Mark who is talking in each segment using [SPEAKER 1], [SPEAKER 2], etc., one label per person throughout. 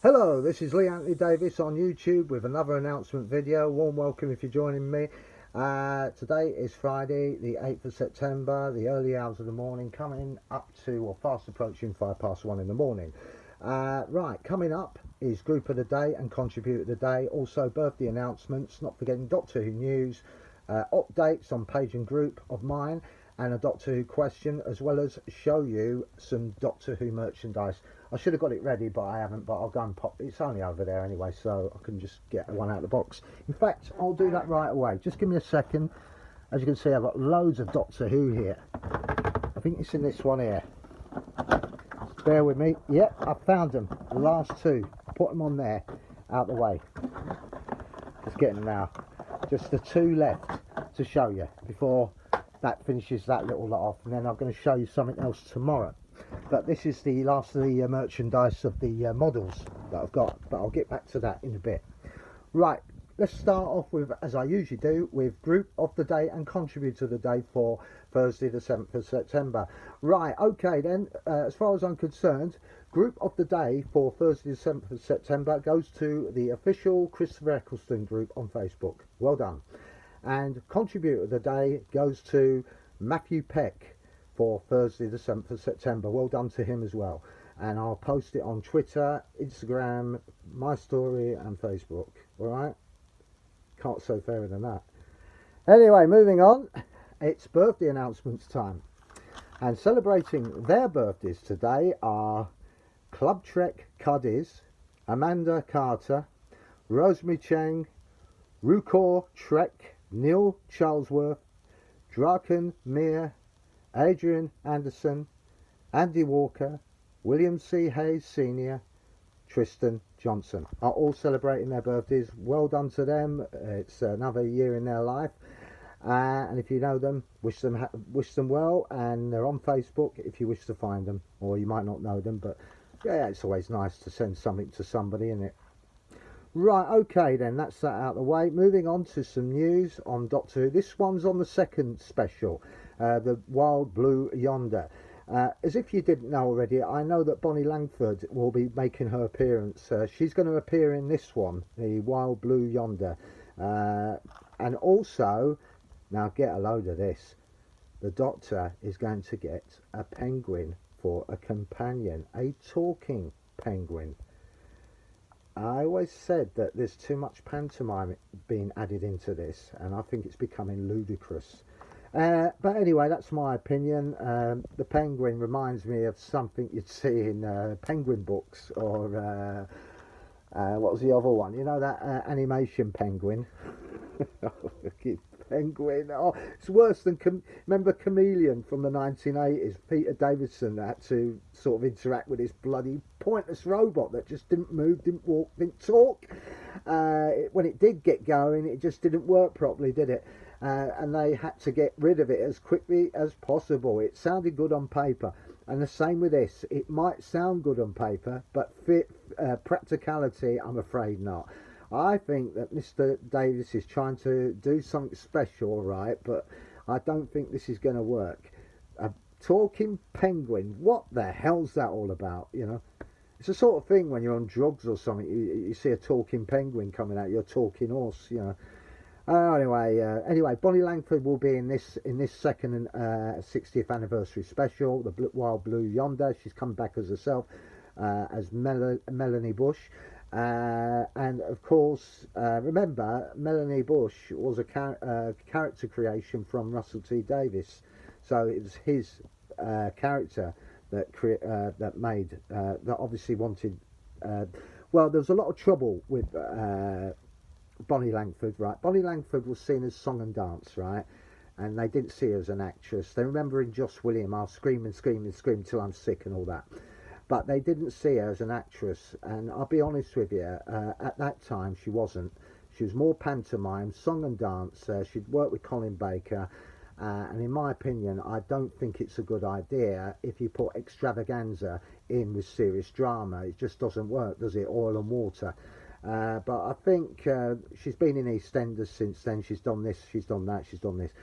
[SPEAKER 1] Hello, this is Lee Anthony Davis on YouTube with another announcement video. Warm welcome if you're joining me. Today is Friday, the 8th of September, the early hours of the morning, coming up to, or fast approaching 1 in the morning. Right, coming up is Group of the Day and Contributor of the Day. Also birthday announcements, not forgetting Doctor Who news, updates on page and group of mine, and a Doctor Who question, as well as show you some Doctor Who merchandise. I should have got it ready, but I haven't, but I'll go and pop. It's only over there anyway, so I can just get one out of the box. In fact, I'll do that right away. Just give me a second. As you can see, I've got loads of Doctor Who here. I think it's in this one here. Bear with me. Yep, I found them. The last two. Put them on there, out the way. Just getting them now. Just the two left to show you before that finishes that little lot off, and then I'm going to show you something else tomorrow. But this is the last of the merchandise of the models that I've got, but I'll get back to that in a bit. Right, let's start off with, as I usually do, with Group of the Day and Contributor of the Day for Thursday the 7th of September. Right, okay then, as far as I'm concerned, Group of the Day for Thursday the 7th of September goes to the official Christopher Eccleston group on Facebook. Well done. And Contributor of the Day goes to Matthew Peck for Thursday the 7th of September. Well done to him as well. And I'll post it on Twitter, Instagram, my story and Facebook. Alright? Can't say fairer than that. Anyway, moving on. It's birthday announcements time. And celebrating their birthdays today are Club Trek Cuddies, Amanda Carter, Rosemary Cheng, Rukor Trek, Neil Charlesworth, Draken Meir, Adrian Anderson, Andy Walker, William C. Hayes Sr., Tristan Johnson are all celebrating their birthdays. Well done to them. It's another year in their life. And if you know them, wish them well. And they're on Facebook if you wish to find them, or you might not know them. But yeah, it's always nice to send something to somebody, isn't it? Right, okay then, that's that out of the way. Moving on to some news on Doctor Who. This one's on the second special, the Wild Blue Yonder. As if you didn't know already, I know that Bonnie Langford will be making her appearance. She's going to appear in this one, the Wild Blue Yonder. And also, now get a load of this, the Doctor is going to get a penguin for a companion, a talking penguin. I always said that there's too much pantomime being added into this, and I think it's becoming ludicrous. But anyway, that's my opinion. The penguin reminds me of something you'd see in penguin books, or what was the other one? You know, that animation penguin? Penguin. Oh, it's worse than remember Chameleon from the 1980s. Peter Davison had to sort of interact with this bloody pointless robot that just didn't move, didn't walk, didn't talk. When it did get going, it just didn't work properly, did it? And they had to get rid of it as quickly as possible. It sounded good on paper, and the same with this. It might sound good on paper, but practicality, I'm afraid not. I think that Mr. Davis is trying to do something special, right? But I don't think this is going to work. A talking penguin, what the hell's that all about, you know? It's the sort of thing when you're on drugs or something, you see a talking penguin coming out, you're a talking horse, you know. Anyway, Bonnie Langford will be in this second 60th anniversary special, the Wild Blue Yonder. She's come back as herself, as Melanie Bush. And of course, remember, Melanie Bush was a character creation from Russell T Davies, so it was his character that made that obviously wanted. Well, there was a lot of trouble with Bonnie Langford, right? Bonnie Langford was seen as song and dance, right? And they didn't see her as an actress. They remember in Joss William, I'll scream and scream and scream till I'm sick and all that. But they didn't see her as an actress, and I'll be honest with you, at that time she wasn't. She was more pantomime, song and dance. She'd worked with Colin Baker, and in my opinion, I don't think it's a good idea if you put extravaganza in with serious drama. It just doesn't work, does it? Oil and water. But I think she's been in EastEnders since then. She's done this, she's done that, she's done this.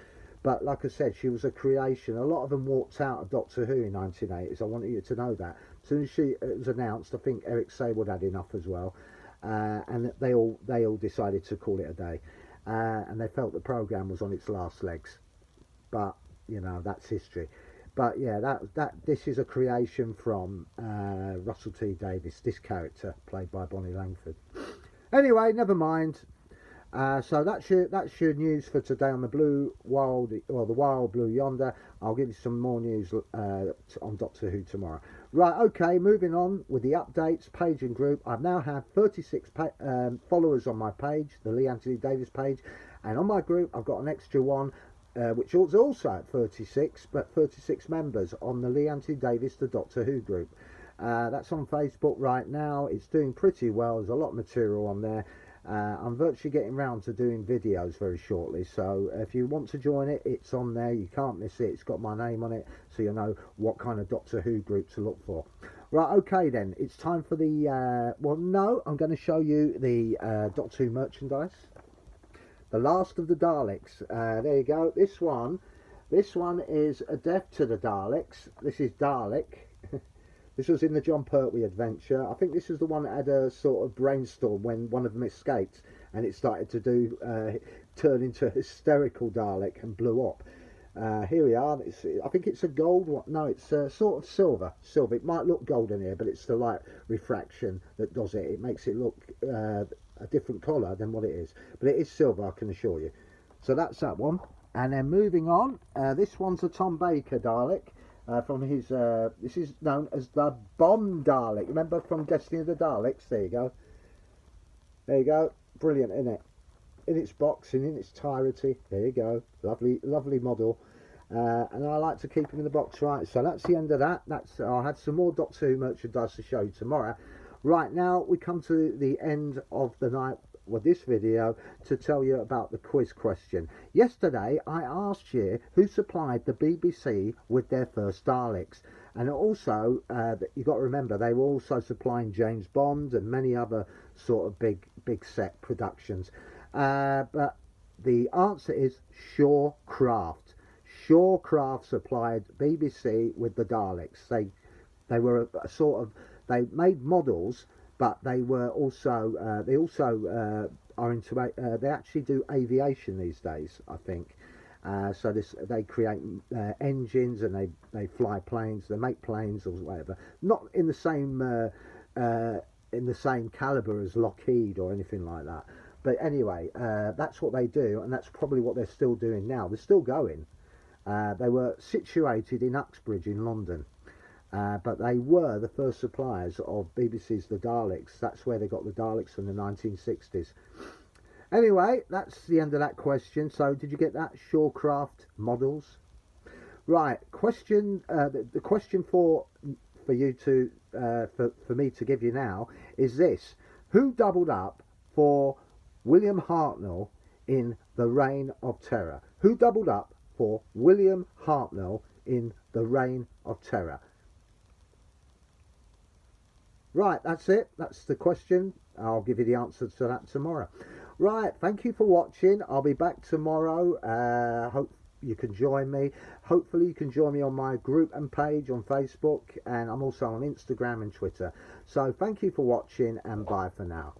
[SPEAKER 1] But like I said, she was a creation. A lot of them walked out of Doctor Who in 1980s. I want you to know that. As soon as it was announced, I think Eric Saward had enough as well, and they all decided to call it a day, and they felt the program was on its last legs. But you know, that's history. But yeah, this is a creation from Russell T Davies, this character played by Bonnie Langford. Anyway, never mind. So that's your news for today on the Blue Wild, or the Wild Blue Yonder. I'll give you some more news on Doctor Who tomorrow. Right, okay, moving on with the updates, page and group. I've now had 36 followers on my page, the Lee Anthony Davis page, and on my group I've got an extra one, which is also at 36, but 36 members on the Lee Anthony Davis, the Doctor Who group. That's on Facebook right now. It's doing pretty well. There's a lot of material on there. I'm virtually getting round to doing videos very shortly, so if you want to join it, it's on there. You can't miss it. It's got my name on it, so you know what kind of Doctor Who group to look for. Right, okay then, it's time for the well, no, I'm going to show you the Doctor Who merchandise, the Last of the Daleks. There you go. This one is A Death to the Daleks. This is Dalek. This was in the John Pertwee adventure. I think this is the one that had a sort of brainstorm when one of them escaped, and it started to turn into a hysterical Dalek and blew up. Here we are. I think it's a gold one. No, it's sort of silver. Silver. It might look golden here, but it's the light refraction that does it. It makes it look a different colour than what it is. But it is silver, I can assure you. So that's that one. And then moving on, this one's a Tom Baker Dalek. From his, this is known as the Bomb Dalek. Remember from Destiny of the Daleks? There you go. There you go. Brilliant, isn't it? In its box and in its entirety. There you go. Lovely, lovely model. And I like to keep him in the box, right? So that's the end of that. I had some more Doctor Who merchandise to show you tomorrow. Right now, we come to the end of the night with this video to tell you about the quiz question. Yesterday I asked you who supplied the BBC with their first Daleks, and also you got to remember they were also supplying James Bond and many other sort of big set productions, but the answer is Shawcraft. Shawcraft supplied BBC with the Daleks. They were a sort of, they made models, but they were also are into they actually do aviation these days, I think. So they create engines, and they fly planes, they make planes or whatever. Not in the same caliber as Lockheed or anything like that. But anyway, that's what they do, and that's probably what they're still doing now. They're still going. They were situated in Uxbridge in London. But they were the first suppliers of BBC's The Daleks. That's where they got the Daleks from the 1960s. Anyway, that's the end of that question. So did you get that? Shawcraft models. Right, question. The question for you to for me to give you now is this: who doubled up for William Hartnell in The Reign of Terror? Who doubled up for William Hartnell in The Reign of Terror? Right, that's it. That's the question. I'll give you the answer to that tomorrow. Right, thank you for watching. I'll be back tomorrow. Hope you can join me. Hopefully you can join me on my group and page on Facebook, and I'm also on Instagram and Twitter. So thank you for watching, and bye for now.